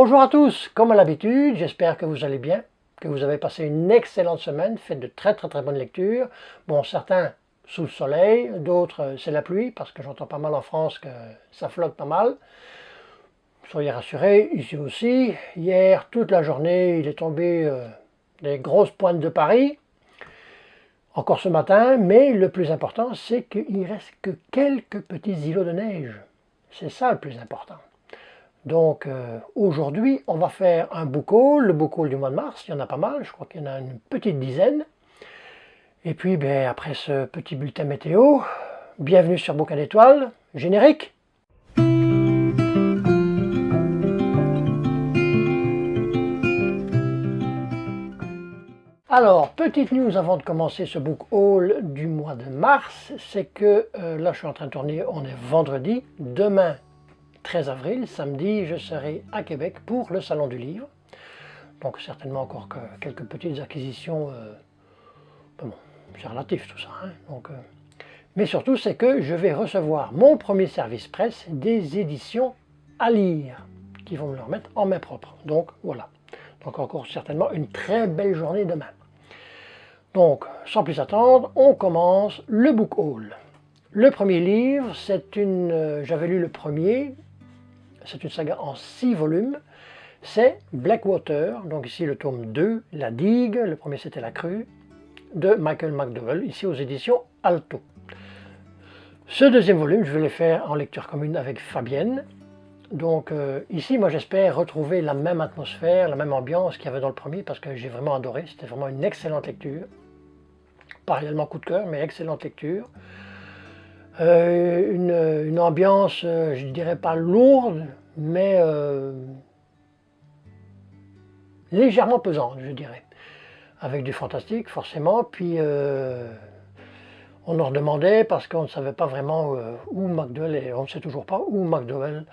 Bonjour à tous, comme à l'habitude, j'espère que vous allez bien, que vous avez passé une excellente semaine, faites de très bonnes lectures. Bon, certains sous le soleil, d'autres c'est la pluie, parce que j'entends pas mal en France que ça flotte pas mal. Soyez rassurés, ici aussi. Hier, toute la journée, il est tombé des grosses pointes de Paris. Encore ce matin, mais le plus important, c'est qu'il ne reste que quelques petits îlots de neige. C'est ça le plus important. Donc aujourd'hui, on va faire un book haul, le book haul du mois de mars, il y en a pas mal, je crois qu'il y en a une petite dizaine. Et puis après ce petit bulletin météo, bienvenue sur Bouquin d'étoiles, générique. Alors, petite news avant de commencer ce book haul du mois de mars, c'est que là je suis en train de tourner, on est vendredi, demain 13 avril, samedi, je serai à Québec pour le Salon du Livre. Donc certainement encore que quelques petites acquisitions, bon, c'est relatif tout ça. Hein, mais surtout c'est que je vais recevoir mon premier service presse des éditions à lire, qui vont me le remettre en main propre. Donc voilà, donc encore certainement une très belle journée demain. Donc sans plus attendre, on commence le book haul. Le premier livre, c'est une, j'avais lu le premier, c'est une saga en 6 volumes, c'est Blackwater, donc ici le tome 2, La Digue, le premier c'était La Crue, de Michael McDowell, ici aux éditions Alto. Ce deuxième volume, je vais le faire en lecture commune avec Fabienne. Donc ici, moi j'espère retrouver la même atmosphère, la même ambiance qu'il y avait dans le premier, parce que j'ai vraiment adoré, c'était vraiment une excellente lecture. Pas réellement coup de cœur, mais excellente lecture. Une ambiance, je ne dirais pas lourde, mais légèrement pesante, je dirais. Avec du fantastique, forcément, puis on en redemandait parce qu'on ne savait pas vraiment où McDowell, et on ne sait toujours pas où McDowell,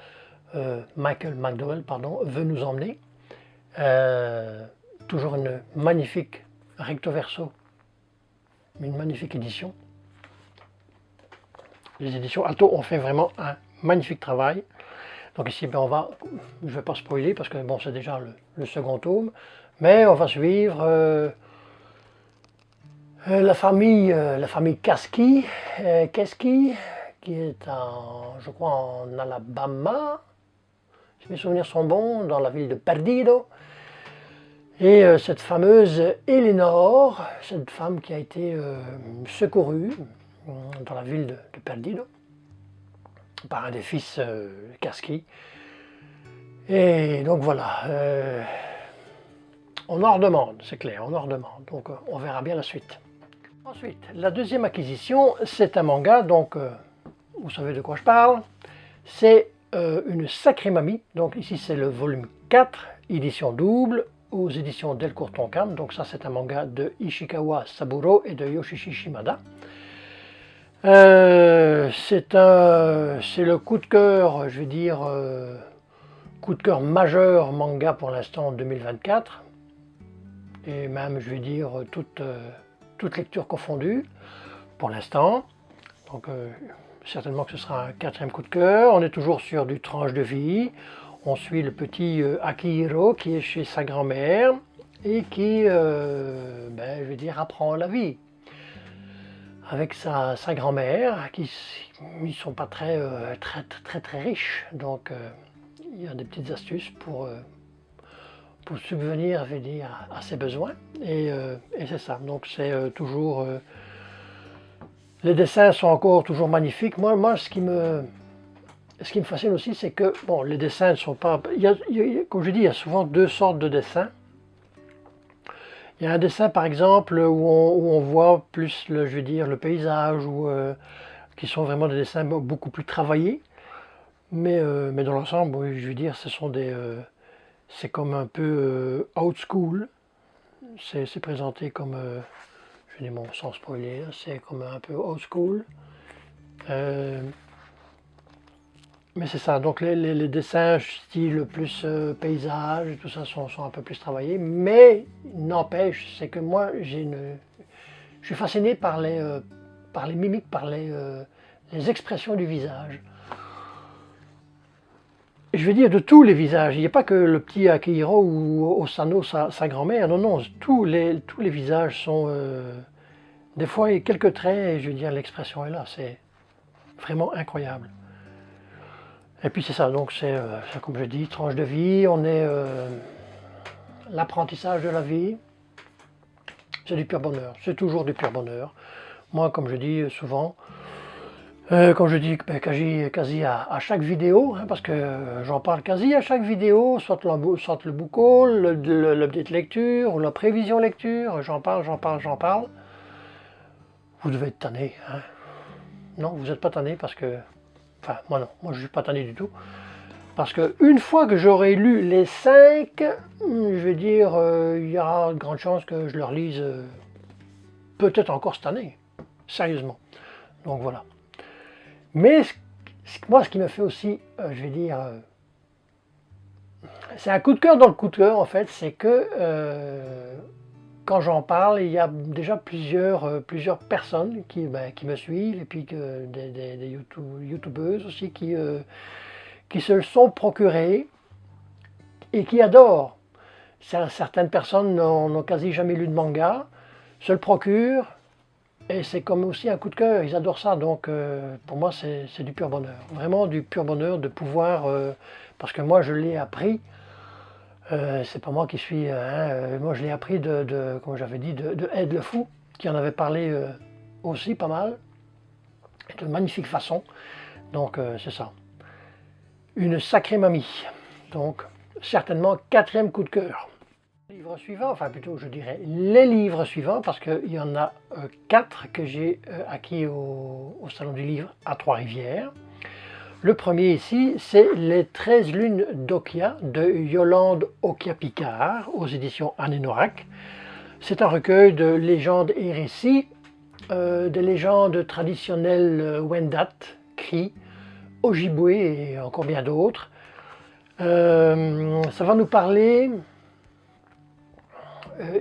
Michael McDowell, pardon, veut nous emmener. Toujours une magnifique recto verso, une magnifique édition. Les éditions Alto ont fait vraiment un magnifique travail. Donc ici, je ne vais pas spoiler parce que bon, c'est déjà le second tome, mais on va suivre la famille Kasky, qui est je crois en Alabama, si mes souvenirs sont bons, dans la ville de Perdido. Et cette fameuse Eleanor, cette femme qui a été secourue dans la ville de Perdido par un des fils Kasky. Et donc voilà, on en redemande, c'est clair, on en redemande. Donc on verra bien la suite. Ensuite, la deuxième acquisition, c'est un manga, donc vous savez de quoi je parle. C'est une sacrée mamie, donc ici c'est le volume 4, édition double, aux éditions Delcourt Tonkam. Donc ça c'est un manga de Ishikawa Saburo et de Yoshishi Shimada. C'est le coup de cœur, je vais dire, coup de cœur majeur manga pour l'instant en 2024. Et même, je vais dire, toute lecture confondue pour l'instant. Donc certainement que ce sera un quatrième coup de cœur. On est toujours sur du tranche de vie. On suit le petit Akihiro qui est chez sa grand-mère et qui, je vais dire, apprend la vie. Avec sa grand-mère, qui ne sont pas très riches. Donc il y a des petites astuces pour subvenir, je vais dire, à ses besoins. Et c'est ça. Donc c'est toujours... les dessins sont encore toujours magnifiques. Moi ce qui me fascine aussi, c'est que bon, les dessins ne sont pas... comme je dis, il y a souvent deux sortes de dessins. Il y a un dessin par exemple où on voit plus je veux dire, le paysage, qui sont vraiment des dessins beaucoup plus travaillés. Mais dans l'ensemble, oui, je veux dire, ce sont c'est comme un peu old school. C'est présenté comme, je dis bon, sans spoiler, c'est comme un peu old school. Mais c'est ça, donc les dessins style plus paysage, tout ça sont un peu plus travaillés, mais n'empêche, c'est que moi je suis fasciné par les mimiques, par les expressions du visage. je veux dire de tous les visages. Il n'y a pas que le petit Akihiro ou Osano, sa grand-mère. Non, non, tous les visages sont... des fois, il y a quelques traits, et je veux dire, l'expression est là. C'est vraiment incroyable. Et puis c'est ça, donc c'est comme je dis, tranche de vie, on est l'apprentissage de la vie, c'est du pur bonheur, c'est toujours du pur bonheur. Moi, comme je dis souvent, comme je dis quasi à chaque vidéo, hein, parce que j'en parle quasi à chaque vidéo, soit le book haul, l'update lecture, ou la prévision lecture, j'en parle. Vous devez être tanné, hein. Non, vous n'êtes pas tanné parce que... Enfin, moi non, moi je ne suis pas tanné du tout. Parce qu'une fois que j'aurai lu les 5, je vais dire, il y aura de grandes chances que je leur lise peut-être encore cette année, sérieusement. Donc voilà. Mais moi, ce qui me fait aussi, je vais dire, c'est un coup de cœur dans le coup de cœur en fait, c'est que quand j'en parle, il y a déjà plusieurs personnes qui me suivent, et puis des youtubeuses aussi qui se le sont procurées et qui adorent. Certaines personnes n'ont quasi jamais lu de manga, se le procurent, et c'est comme aussi un coup de cœur, ils adorent ça. Donc pour moi c'est du pur bonheur, vraiment du pur bonheur de pouvoir, parce que moi je l'ai appris, c'est pas moi qui suis, moi je l'ai appris comme j'avais dit, de Ed le Fou, qui en avait parlé aussi pas mal, de magnifique façon. Donc c'est ça. Une sacrée mamie. Donc certainement 4e coup de cœur. Livre suivant, enfin plutôt je dirais les livres suivants, parce qu'il y en a 4 que j'ai acquis au Salon du Livre à Trois-Rivières. Le premier ici, c'est Les 13 lunes d'Okia de Yolande Okia-Picard aux éditions Anénorak. C'est un recueil de légendes et récits, des légendes traditionnelles Wendat, Cri, Ojibwe et encore bien d'autres. Ça va nous parler,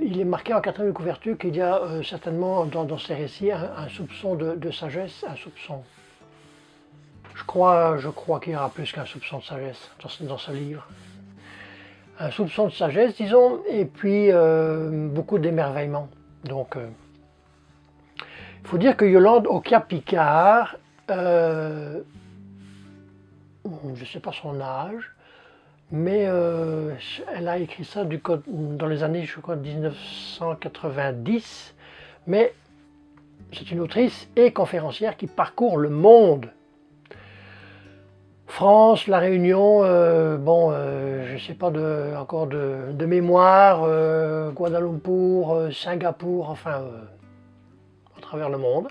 il est marqué en 4e de couverture qu'il y a certainement dans ces récits un soupçon de sagesse, un soupçon. Je crois qu'il y aura plus qu'un soupçon de sagesse dans ce livre. Un soupçon de sagesse, disons, et puis beaucoup d'émerveillement. Donc, il faut dire que Yolande Okia-Picard, je ne sais pas son âge, mais elle a écrit ça dans les années, je crois, 1990. Mais c'est une autrice et conférencière qui parcourt le monde. France, La Réunion, je ne sais pas encore de mémoire, Kuala-Lumpur, Singapour, enfin, à travers le monde.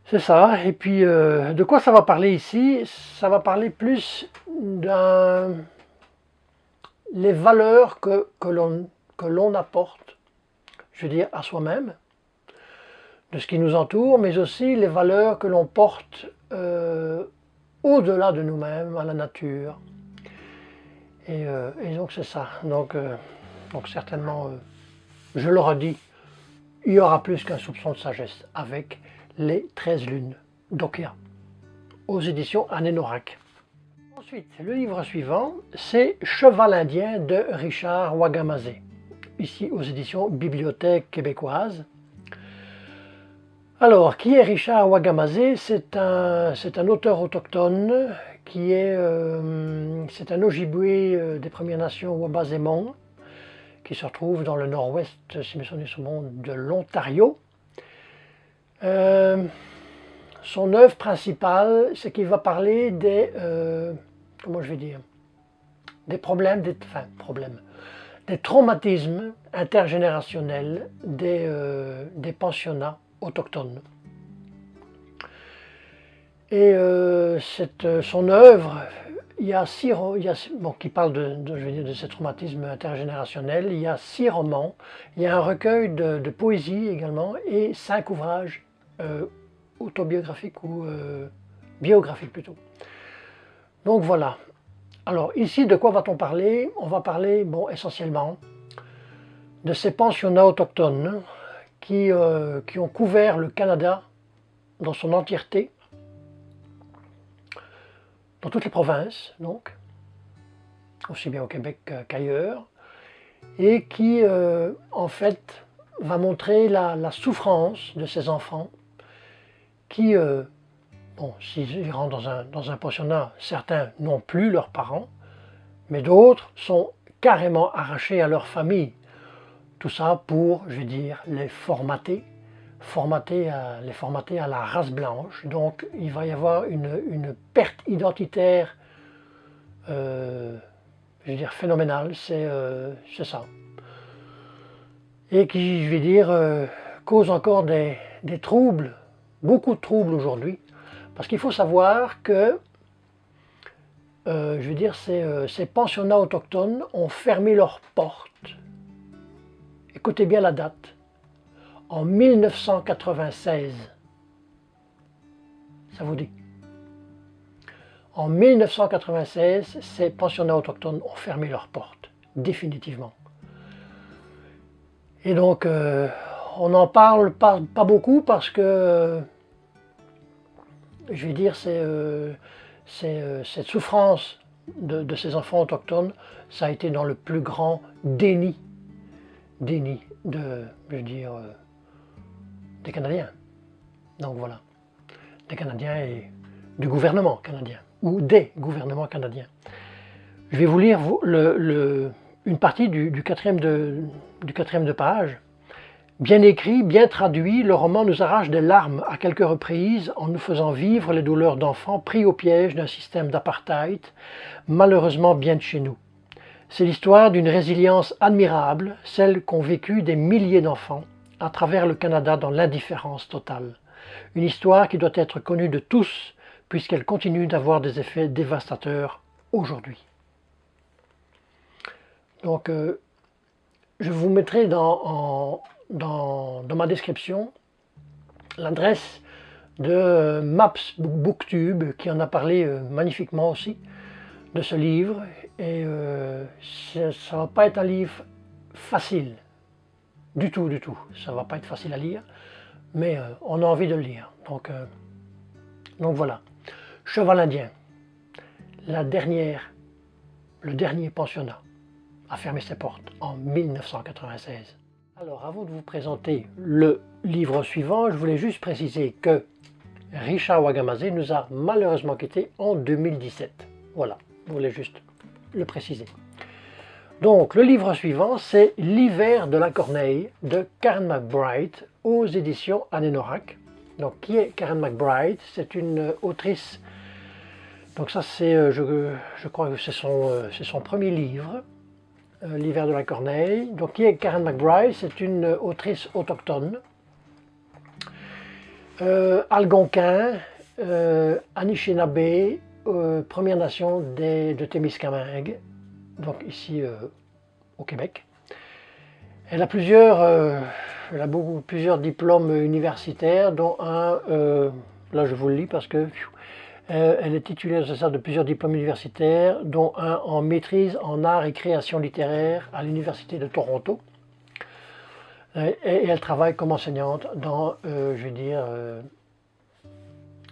C'est ça, et puis de quoi ça va parler ici? Ça va parler plus les valeurs que l'on apporte, je veux dire, à soi-même, de ce qui nous entoure, mais aussi les valeurs que l'on porte au-delà de nous-mêmes, à la nature. Et donc c'est ça. Donc certainement, je le redis, il y aura plus qu'un soupçon de sagesse avec Les 13 lunes d'Okia, aux éditions Anénorak. Ensuite, le livre suivant, c'est Cheval indien de Richard Wagamazé, ici aux éditions Bibliothèque québécoise. Alors, qui est Richard Wagamazé? C'est un auteur autochtone qui est c'est un Ojibwe des Premières Nations Wabasémon qui se retrouve dans le nord-ouest, si mes souvenirs sont bons, de l'Ontario. Son œuvre principale, c'est qu'il va parler des comment je vais dire, des problèmes, des traumatismes intergénérationnels des pensionnats autochtones. Et son œuvre, qui parle de ces traumatismes intergénérationnels, il y a 6 romans, il y a un recueil de poésie également, et 5 ouvrages autobiographiques ou biographiques plutôt. Donc voilà. Alors ici, de quoi va-t-on parler? On va parler, essentiellement, de ces pensionnats autochtones qui ont couvert le Canada dans son entièreté dans toutes les provinces, donc, aussi bien au Québec qu'ailleurs, et qui, en fait, va montrer la souffrance de ces enfants qui, bon, s'ils rentrent dans un pensionnat, certains n'ont plus leurs parents, mais d'autres sont carrément arrachés à leur famille. Tout ça pour, je vais dire, les formater à la race blanche. Donc il va y avoir une perte identitaire, je veux dire, phénoménale, c'est ça. Et qui, je vais dire, cause encore des troubles, beaucoup de troubles aujourd'hui. Parce qu'il faut savoir que, je veux dire, ces pensionnats autochtones ont fermé leurs portes. Écoutez bien la date. En 1996. Ça vous dit? En 1996, ces pensionnats autochtones ont fermé leurs portes, définitivement. Et donc, on n'en parle pas beaucoup parce que, je vais dire, cette souffrance de ces enfants autochtones, ça a été dans le plus grand déni de, je veux dire, des Canadiens. Donc voilà, des Canadiens et du gouvernement canadien, ou des gouvernements canadiens. Je vais vous lire une partie du quatrième de page. Bien écrit, bien traduit, le roman nous arrache des larmes à quelques reprises en nous faisant vivre les douleurs d'enfants pris au piège d'un système d'apartheid, malheureusement bien de chez nous. C'est l'histoire d'une résilience admirable, celle qu'ont vécu des milliers d'enfants à travers le Canada dans l'indifférence totale. Une histoire qui doit être connue de tous, puisqu'elle continue d'avoir des effets dévastateurs aujourd'hui. Donc, je vous mettrai dans ma description l'adresse de Maps Booktube, qui en a parlé magnifiquement aussi, de ce livre. Et ça ne va pas être un livre facile, du tout. Ça ne va pas être facile à lire, mais on a envie de le lire. Donc voilà. Cheval Indien, le dernier pensionnat, a fermé ses portes en 1996. Alors, avant de vous présenter le livre suivant, je voulais juste préciser que Richard Wagamazé nous a malheureusement quittés en 2017. Voilà, je voulais juste le préciser. Donc, le livre suivant, c'est L'hiver de la Corneille de Karen McBride aux éditions Annénorac. Donc, qui est Karen McBride? C'est une autrice. Donc ça, c'est, je crois que c'est son premier livre, L'hiver de la Corneille. Donc, qui est Karen McBride? C'est une autrice autochtone, algonquin, Anishinaabe, Première Nation de Témiscamingue, donc ici au Québec. Elle a plusieurs diplômes universitaires, dont un, là je vous le lis parce que elle est titulaire de plusieurs diplômes universitaires, dont un en maîtrise en art et création littéraire à l'Université de Toronto. Et elle travaille comme enseignante dans, je veux dire,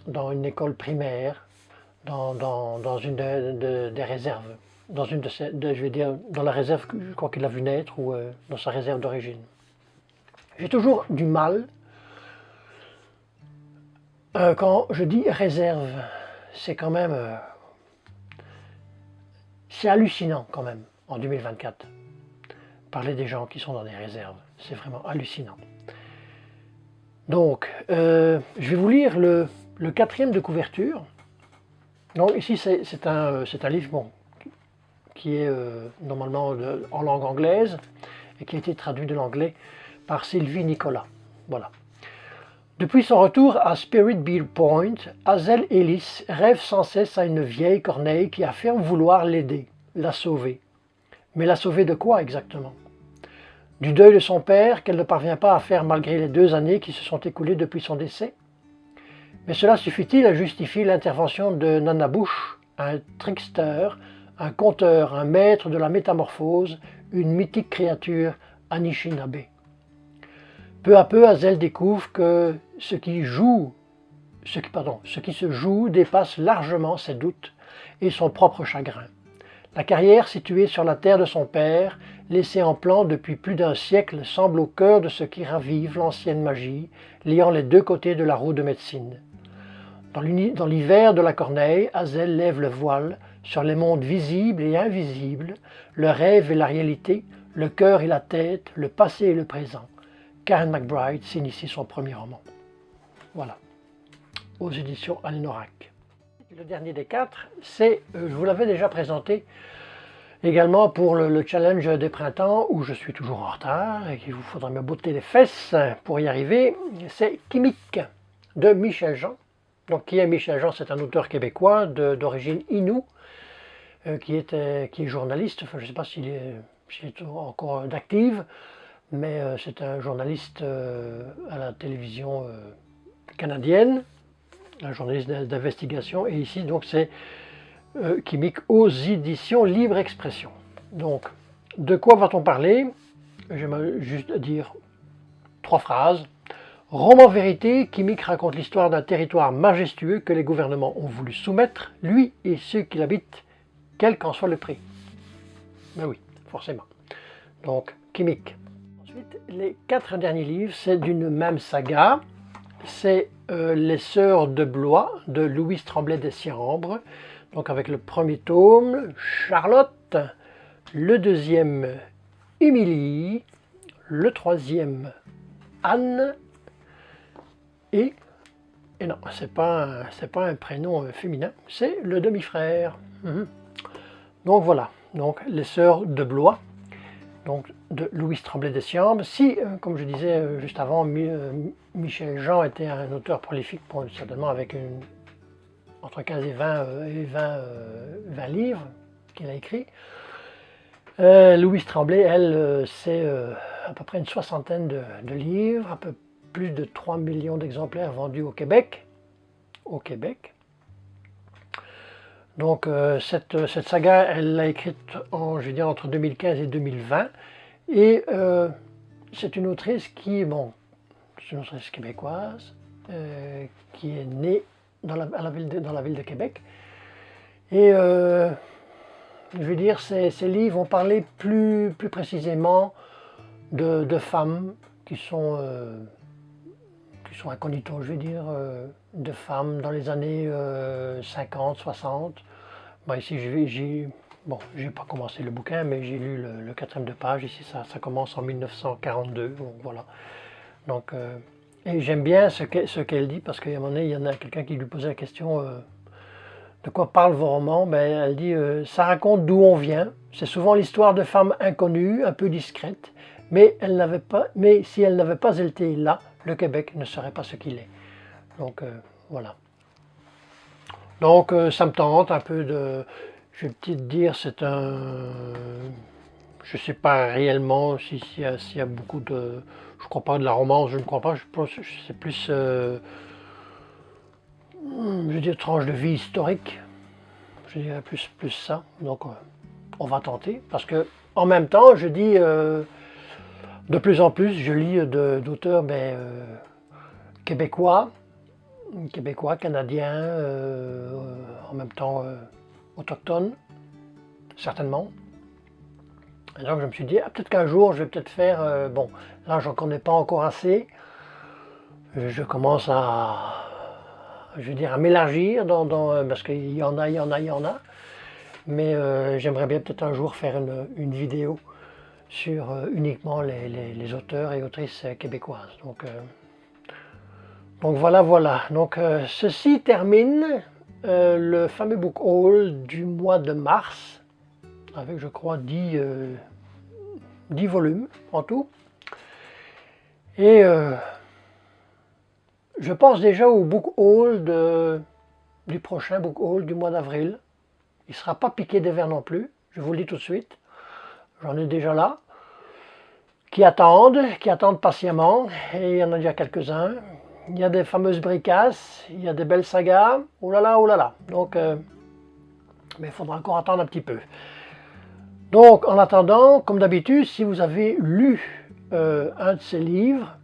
dans une école primaire, dans une des réserves, dans une je vais dire, dans la réserve, je crois qu'il a vu naître, ou dans sa réserve d'origine. J'ai toujours du mal, quand je dis réserve, c'est quand même, c'est hallucinant quand même, en 2024, parler des gens qui sont dans des réserves, c'est vraiment hallucinant. Donc, je vais vous lire le quatrième de couverture. Donc ici, c'est un livre, bon, qui est normalement en langue anglaise et qui a été traduit de l'anglais par Sylvie Nicolas. Voilà. Depuis son retour à Spirit Bear Point, Hazel Ellis rêve sans cesse à une vieille corneille qui affirme vouloir l'aider, la sauver. Mais la sauver de quoi exactement? Du deuil de son père qu'elle ne parvient pas à faire malgré les 2 années qui se sont écoulées depuis son décès? Mais cela suffit-il à justifier l'intervention de Nanabush, un trickster, un conteur, un maître de la métamorphose, une mythique créature Anishinaabe? Peu à peu, Hazel découvre que ce qui se joue dépasse largement ses doutes, et son propre chagrin. La carrière située sur la terre de son père, laissée en plan depuis plus d'un siècle, semble au cœur de ce qui ravive l'ancienne magie, liant les deux côtés de la roue de médecine. Dans l'hiver de la Corneille, Hazel lève le voile sur les mondes visibles et invisibles, le rêve et la réalité, le cœur et la tête, le passé et le présent. Karen McBride s'initie son premier roman. Voilà, aux éditions Alnorak. Le dernier des quatre, c'est, je vous l'avais déjà présenté, également pour le challenge des printemps, où je suis toujours en retard et qu'il vous faudra me botter les fesses pour y arriver, c'est Kimik de Michel Jean. Donc, qui est Michel Jean? C'est un auteur québécois d'origine Innu, qui est journaliste. Enfin, je ne sais pas s'il est encore d'active, mais c'est un journaliste à la télévision canadienne, un journaliste d'investigation. Et ici, donc, c'est Kimik aux éditions Libre Expression. Donc, de quoi va-t-on parler? J'aimerais juste dire 3 phrases. Roman vérité, Kimik raconte l'histoire d'un territoire majestueux que les gouvernements ont voulu soumettre, lui et ceux qui l'habitent, quel qu'en soit le prix. Ben oui, forcément. Donc, Kimik. Ensuite, les 4 derniers livres, c'est d'une même saga. C'est Les Sœurs de Blois, de Louise Tremblay Dessiambres. Donc, avec le premier tome, Charlotte. Le deuxième, Émilie. Le troisième, Anne. Et non, c'est pas un prénom féminin, c'est le demi-frère. Donc voilà, donc les Sœurs de Blois, donc de Louise Tremblay Dessiambres. Si, comme je disais juste avant, Michel Jean était un auteur prolifique, certainement avec entre 15 et 20 livres qu'il a écrits. Louise Tremblay, elle, c'est à peu près une 60aine de livres, plus de 3 millions d'exemplaires vendus au Québec. Donc cette saga, elle l'a écrite entre 2015 et 2020. Et c'est une autrice c'est une autrice québécoise qui est née dans la ville de Québec. Et je veux dire, ces livres vont parler plus précisément de femmes qui sont incognito, je veux dire, de femmes dans les années 50, 60. Bon, ici, j'ai pas commencé le bouquin, mais j'ai lu le 4e de page. Ici, ça commence en 1942, donc voilà. Donc, et j'aime bien ce qu'elle dit, parce qu'à un moment donné, il y en a quelqu'un qui lui posait la question de quoi parlent vos romans? Ben, elle dit ça raconte d'où on vient. C'est souvent l'histoire de femmes inconnues, un peu discrètes, mais si elles n'avaient pas été là, le Québec ne serait pas ce qu'il est. Donc voilà. Donc ça me tente un peu de... Je vais peut-être dire, c'est un... Je ne sais pas réellement s'il y a beaucoup de... Je ne crois pas de la romance, je ne crois pas. Je pense que c'est plus... je veux dire, tranche de vie historique. Je dirais plus ça. Donc on va tenter. Parce que en même temps, je dis... de plus en plus, je lis d'auteurs québécois, canadiens, en même temps autochtones, certainement. Et donc je me suis dit, peut-être qu'un jour, je vais peut-être faire, là j'en connais pas encore assez, je commence à m'élargir, parce qu'il y en a, mais j'aimerais bien peut-être un jour faire une vidéo sur uniquement les auteurs et autrices québécoises. Donc voilà. Donc ceci termine le fameux book haul du mois de mars, avec je crois 10 volumes en tout. Et je pense déjà au book haul du prochain book haul du mois d'avril. Il ne sera pas piqué des vers non plus, je vous le dis tout de suite. J'en ai déjà là, qui attendent patiemment, et il y en a déjà quelques-uns. Il y a des fameuses bricasses, il y a des belles sagas, oh là là. Donc, mais il faudra encore attendre un petit peu. Donc, en attendant, comme d'habitude, si vous avez lu un de ces livres,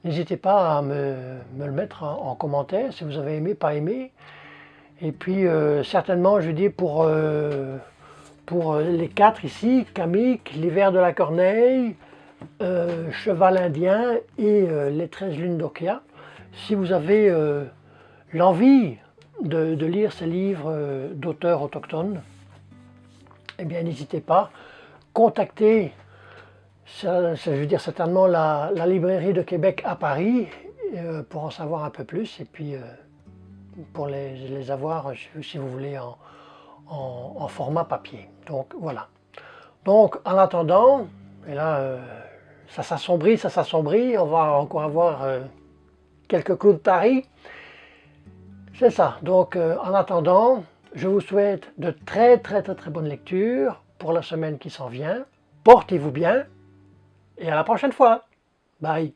n'hésitez pas à me le mettre en commentaire, si vous avez aimé, pas aimé. Et puis certainement, je dis pour les 4 ici, Kamiq, l'hiver de la Corneille, Cheval indien et les 13 lunes d'Okia. Si vous avez l'envie de lire ces livres d'auteurs autochtones, eh bien n'hésitez pas, contactez, je veux dire certainement la librairie de Québec à Paris pour en savoir un peu plus et puis pour les avoir si vous voulez en format papier. Donc voilà. Donc en attendant, et là ça s'assombrit, on va encore avoir quelques clous de Paris. C'est ça. Donc en attendant, je vous souhaite de très bonnes lectures pour la semaine qui s'en vient. Portez-vous bien et à la prochaine fois. Bye.